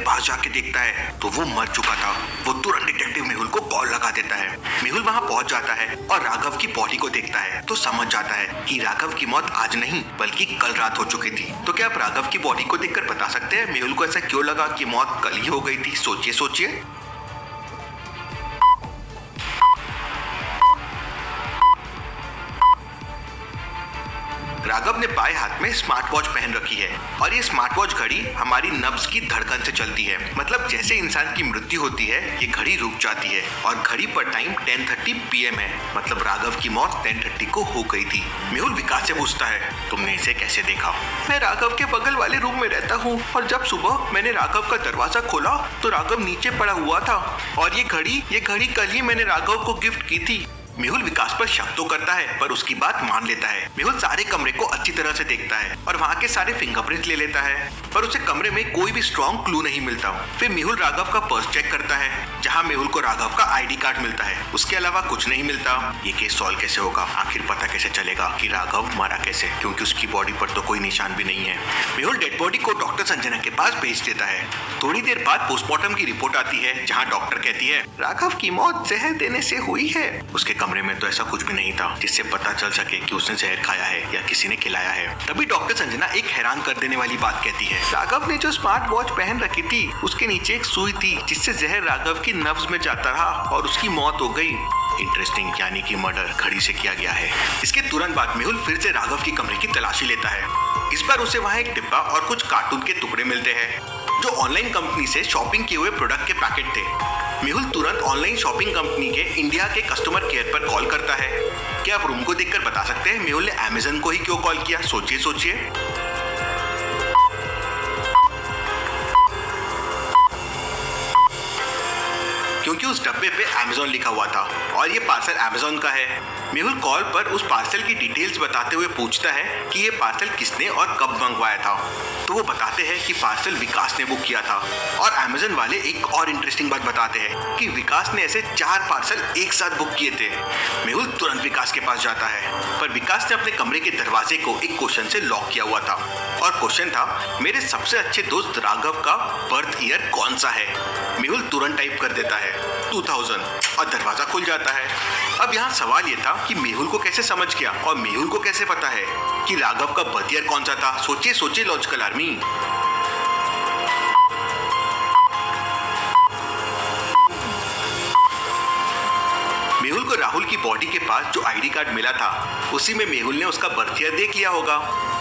पास जाके देखता है तो वो मर चुका था। वो तुरंत डिटेक्टिव मेहुल को कॉल लगा देता है। मेहुल वहाँ पहुँच जाता है और राघव की बॉडी को देखता है तो समझ जाता है कि राघव की मौत आज नहीं बल्कि कल रात हो चुकी थी। तो क्या आप राघव की बॉडी को देखकर बता सकते हैं मेहुल को ऐसा क्यों लगा कि मौत कल ही हो गई थी? सोचिए सोचिए। राघव ने बाएं हाथ में स्मार्ट वॉच पहन रखी है और ये स्मार्ट वॉच घड़ी हमारी नब्ज की धड़कन से चलती है। मतलब जैसे इंसान की मृत्यु होती है ये घड़ी रुक जाती है और घड़ी पर टाइम 10:30 PM है। मतलब राघव की मौत 10:30 को हो गई थी। मेहुल विकास से पूछता है, तुमने इसे कैसे देखा? मैं राघव के बगल वाले रूम में रहता हूँ और जब सुबह मैंने राघव का दरवाजा खोला तो राघव नीचे पड़ा हुआ था और ये घड़ी कल ही मैंने राघव को गिफ्ट की थी। मेहुल विकास पर शक तो करता है पर उसकी बात मान लेता है। मेहुल सारे कमरे को अच्छी तरह से देखता है और वहाँ के सारे फिंगरप्रिंट ले लेता है पर उसे कमरे में कोई भी स्ट्रॉन्ग क्लू नहीं मिलता। फिर मेहुल राघव का पर्स चेक करता है जहाँ मेहुल को राघव का ID कार्ड मिलता है। उसके अलावा कुछ नहीं मिलता। ये केस सॉल्व कैसे होगा? आखिर पता कैसे चलेगा कि राघव मरा कैसे, क्योंकि उसकी बॉडी पर तो कोई निशान भी नहीं है। मेहुल डेड बॉडी को डॉक्टर संजना के पास भेज देता है। थोड़ी देर बाद पोस्टमार्टम की रिपोर्ट आती है जहाँ डॉक्टर कहती है राघव की मौत जहर देने से हुई है। उसके कमरे में तो ऐसा कुछ भी नहीं था जिससे पता चल सके कि उसने जहर खाया है या किसी ने खिलाया है। तभी डॉक्टर संजना एक हैरान कर देने वाली बात कहती है, राघव ने जो स्मार्ट वॉच पहन रखी थी उसके नीचे एक सुई थी जिससे जहर राघव की नब्ज में जाता रहा और उसकी मौत हो गई। इंटरेस्टिंग, यानी कि मर्डर घड़ी से किया गया है। इसके तुरंत बाद मेहुल फिर से राघव की कमरे की तलाशी लेता है। इस बार उसे वहाँ एक डिब्बा और कुछ कार्टून के टुकड़े मिलते हैं जो ऑनलाइन कंपनी से शॉपिंग किए हुए प्रोडक्ट के पैकेट थे। मेहुल तुरंत ऑनलाइन शॉपिंग कंपनी के इंडिया के कस्टमर केयर पर कॉल करता है। क्या आप रूम को देखकर बता सकते हैं मेहुल ने अमेज़न को ही क्यों कॉल किया? सोचिए सोचिए। क्योंकि उस डब्बे पे अमेज़न लिखा हुआ था और ये पार्सल अमेज़न का है। मेहुल कॉल पर उस पार्सल की डिटेल्स बताते हुए पूछता है कि ये पार्सल किसने और कब मंगवाया था। तो वो बताते हैं कि पार्सल विकास ने बुक किया था और अमेज़न वाले एक और इंटरेस्टिंग बात बताते हैं कि विकास ने ऐसे 4 पार्सल एक साथ बुक किए थे। मेहुल तुरंत विकास के पास जाता है पर विकास ने अपने कमरे के दरवाजे को एक क्वेश्चन से लॉक किया हुआ था और क्वेश्चन था, मेरे सबसे अच्छे दोस्त राघव का बर्थ ईयर कौन सा है? मेहुल तुरंत टाइप कर देता है 2000 और दरवाजा खुल जाता है। अब यहाँ सवाल ये था कि मेहुल को कैसे समझ गया और मेहुल को कैसे पता है कि राघव का बर्थ ईयर कौन सा था? सोचिए सोचिए लॉजिकल आर्मी। मेहुल को राहुल की बॉडी के पास जो ID कार्ड मिला था उसी में मेहुल ने उसका बर्थ ईयर देख लिया होगा।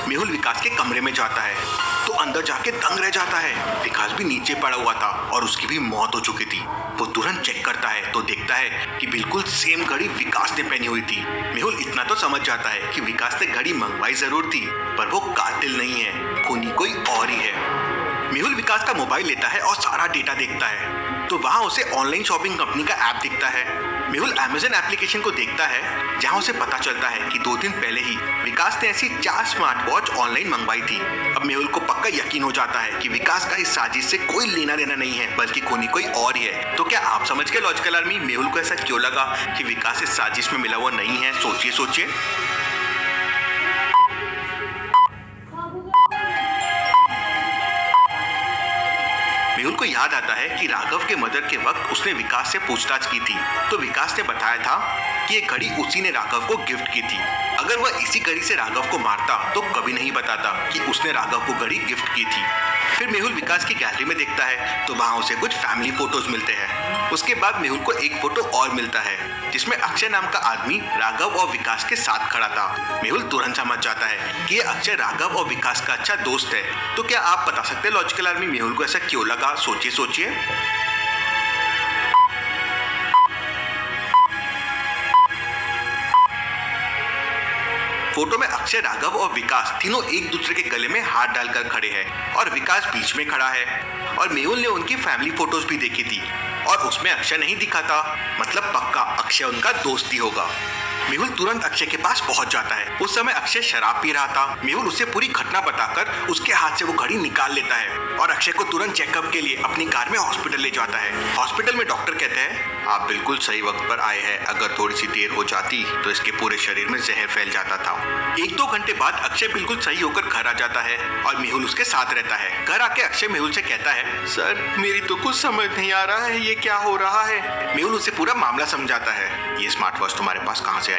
मेहुल विकास के कमरे में जाता है तो अंदर जाके दंग रह जाता है। विकास भी नीचे पड़ा हुआ था और उसकी भी मौत हो चुकी थी। वो तुरंत चेक करता है तो देखता है कि बिल्कुल सेम घड़ी विकास ने पहनी हुई थी। मेहुल इतना तो समझ जाता है कि विकास ने घड़ी मंगवाई जरूर थी पर वो कातिल नहीं है, खूनी कोई और ही है। मेहुल विकास का मोबाइल लेता है और सारा डेटा देखता है तो वहाँ उसे ऑनलाइन शॉपिंग कंपनी का ऐप दिखता है। मेहुल अमेज़न एप्लीकेशन को देखता है जहाँ उसे पता चलता है कि 2 दिन पहले ही विकास ने ऐसी 4 स्मार्ट वॉच ऑनलाइन मंगवाई थी। अब मेहुल को पक्का यकीन हो जाता है कि विकास का इस साजिश से कोई लेना देना नहीं है बल्कि खूनी कोई और ही है। तो क्या आप समझ गए लॉजिकल आर्मी मेहुल को ऐसा क्यों लगा कि विकास इस साजिश में मिला हुआ नहीं है? सोचिए सोचिए। मेहुल को याद आता है कि राघव के मर्डर के वक्त उसने विकास से पूछताछ की थी तो विकास ने बताया था कि ये घड़ी उसी ने राघव को गिफ्ट की थी। अगर वह इसी घड़ी से राघव को मारता तो कभी नहीं बताता कि उसने राघव को घड़ी गिफ्ट की थी। फिर मेहुल विकास की गैलरी में देखता है तो वहाँ उसे कुछ फैमिली फोटोज मिलते हैं। उसके बाद मेहुल को एक फोटो और मिलता है जिसमें अक्षय नाम का आदमी राघव और विकास के साथ खड़ा था। मेहुल तुरंत समझ जाता है कि ये अक्षय राघव और विकास का अच्छा दोस्त है। तो क्या आप बता सकते हैं लॉजिकल आर्मी मेहुल को ऐसा क्यों लगा? सोचिए सोचिए। फोटो में अक्षय, राघव और विकास तीनों एक दूसरे के गले में हाथ डालकर खड़े हैं और विकास बीच में खड़ा है। और मेहुल ने उनकी फैमिली फोटोज भी देखी थी और उसमें अक्षय नहीं दिखा था। मतलब पक्का अक्षय उनका दोस्त ही होगा। मेहुल तुरंत अक्षय के पास पहुंच जाता है। उस समय अक्षय शराब पी रहा था। मेहुल उसे पूरी घटना बताकर उसके हाथ से वो घड़ी निकाल लेता है और अक्षय को तुरंत चेकअप के लिए अपनी कार में हॉस्पिटल ले जाता है। हॉस्पिटल में डॉक्टर कहते हैं, आप बिल्कुल सही वक्त पर आए हैं। अगर थोड़ी सी देर हो जाती तो इसके पूरे शरीर में जहर फैल जाता था। 1-2 घंटे बाद अक्षय बिल्कुल सही होकर घर आ जाता है और मेहुल उसके साथ रहता है। घर आके अक्षय मेहुल से कहता है, सर मेरी तो कुछ समझ नहीं आ रहा है, ये क्या हो रहा है। मेहुल उसे पूरा मामला समझाता है। ये स्मार्ट वॉच तुम्हारे पास कहाँ से आई?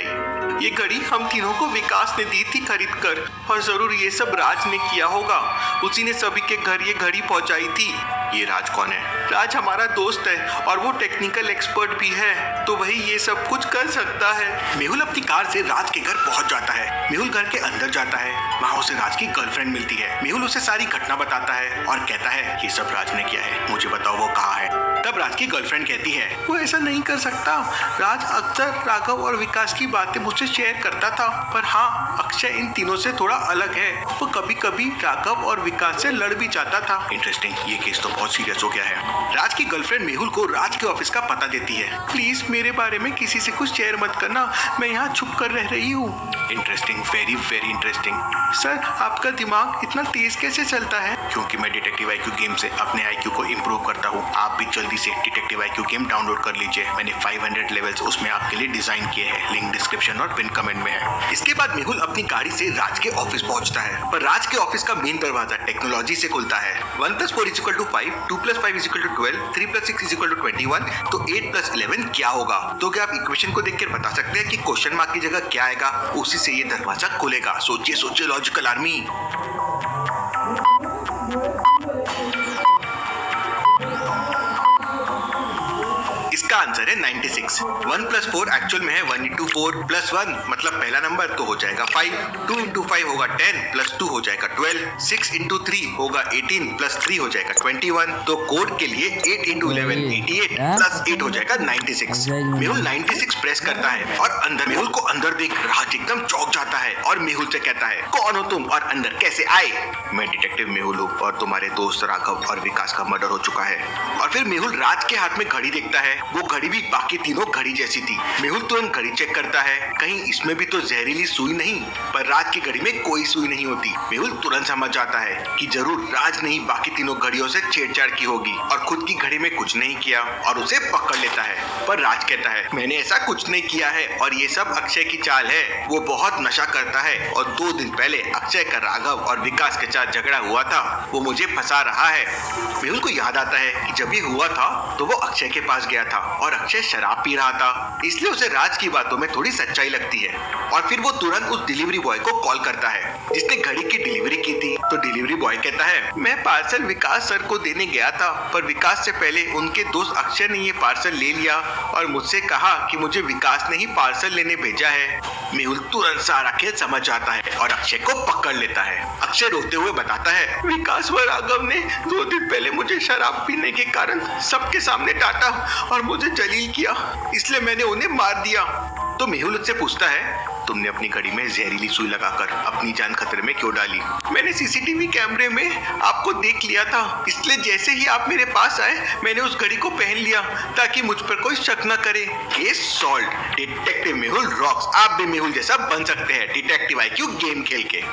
ये घड़ी हम तीनों को विकास ने दी थी खरीद कर, और जरूर ये सब राज ने किया होगा। उसी ने सभी के घर ये घड़ी पहुंचाई थी। ये राज कौन है? राज हमारा दोस्त है और वो टेक्निकल एक्सपर्ट भी है, तो वही ये सब कुछ कर सकता है। मेहुल अपनी कार से राज के घर पहुंच जाता है। मेहुल घर के अंदर जाता है। वहाँ उसे राज की गर्लफ्रेंड मिलती है। मेहुल उसे सारी घटना बताता है और कहता है, ये सब राज ने किया है, मुझे बताओ वो कहाँ है। तब राज की गर्लफ्रेंड कहती है, वो ऐसा नहीं कर सकता। राज अक्सर राघव और विकास की बातें मुझसे शेयर करता था, पर हाँ, अक्षय इन तीनों से थोड़ा अलग है। वो कभी कभी राघव और विकास से लड़ भी जाता था। इंटरेस्टिंग, ये केस तो बहुत सीरियस हो गया है। राज की गर्लफ्रेंड मेहुल को राज के ऑफिस का पता देती है। प्लीज मेरे बारे में किसी से कुछ शेयर मत करना, मैं यहाँ छुप कर रह रही हूँ। Interesting, very very interesting. Sir आपका दिमाग इतना तेज कैसे चलता है? क्योंकि मैं डिटेक्टिव IQ गेम से अपने IQ को इम्प्रूव करता हूँ। आप भी जल्दी से डिटेक्टिव IQ गेम डाउनलोड कर लीजिए। मैंने 500 लेवल्स उसमें आपके लिए डिजाइन किए हैं। लिंक डिस्क्रिप्शन और पिन कमेंट में है। इसके बाद मेहुल अपनी गाड़ी से राज के ऑफिस पहुंचता है, पर राज के ऑफिस का मेन दरवाजा टेक्नोलॉजी से खुलता है। 1 + 4 = 5, 2 + 5 = 12, 3 + 6 = 21, तो 8 + 11 क्या होगा? तो क्या आप इक्वेशन को देखकर बता सकते हैं कि क्वेश्चन मार्क की जगह क्या आएगा? उसी से ये दरवाजा खुलेगा। सोचिए सोचिए लॉजिकल आर्मी। इसका आंसर है 96। 1 + 4 एक्चुअल में है 1 × 4 + 1, मतलब पहला नंबर तो हो जाएगा 5, 2 × 5 होगा 10, +2 हो जाएगा 12, 6 × 3 होगा 18, +3 हो जाएगा 21, तो कोड के लिए 8 × 11 88 +8 हो जाएगा 96। मेहुल 96 प्रेस करता है और अंदर मेहुल को अंदर देख राज एकदम चौंक जाता है और मेहुल से कहता है, कौन हो तुम और अंदर कैसे आए? मैं डिटेक्टिव मेहुल हूँ और तुम्हारे दोस्त राघव और विकास का मर्डर हो चुका है। और फिर मेहुल राज के हाथ में घड़ी देखता है। वो घड़ी भी बाकी तीनों घड़ी जैसी थी। मेहुल तुरंत घड़ी चेक करता है, कहीं इसमें भी तो जहरीली सुई नहीं, पर राज की घड़ी में कोई सुई नहीं होती। मेहुल तुरंत समझ जाता है कि जरूर राज ने ही बाकी तीनों घड़ियों से छेड़छाड़ की होगी और खुद की घड़ी में कुछ नहीं किया और उसे पकड़ लेता है। पर राज कहता है, मैंने ऐसा कुछ नहीं किया है और ये सब अक्षय की चाल है। वो बहुत नशा करता है और 2 दिन पहले अक्षय का राघव और विकास के साथ झगड़ा हुआ था, वो मुझे फंसा रहा है। मेहुल को याद आता है कि जब ये हुआ था तो वो अक्षय के पास गया था और अक्षय शराब पी रहा था, इसलिए उसे राज की बातों में थोड़ी सच्चाई लगती है। और फिर वो तुरंत उस डिलीवरी बॉय को कॉल करता है जिसने घड़ी की डिलीवरी की थी। तो डिलीवरी बॉय कहता है, मैं पार्सल विकास सर को देने गया था, पर विकास से पहले उनके दोस्त अक्षय ने ये पार्सल ले लिया और मुझसे कहा कि मुझे विकास ने ही पार्सल लेने भेजा है। मेहुल तुरंत सारा खेल समझ जाता है और अक्षय को पकड़ लेता है। अक्षय रोते हुए बताता है, विकास व राघव ने 2 दिन पहले मुझे शराब पीने के कारण सबके सामने डांटा और मुझे जलील किया, इसलिए मैंने उन्हें मार दिया। तो मेहुल उससे पूछता है, तुमने अपनी घड़ी में जहरीली सुई लगाकर अपनी जान खतरे में क्यों डाली? मैंने CCTV कैमरे में आपको देख लिया था, इसलिए जैसे ही आप मेरे पास आए मैंने उस घड़ी को पहन लिया ताकि मुझ पर कोई शक न करे। Case solved. Detective Mehul rocks. आप भी मेहुल जैसा बन सकते हैं डिटेक्टिव IQ गेम खेल के।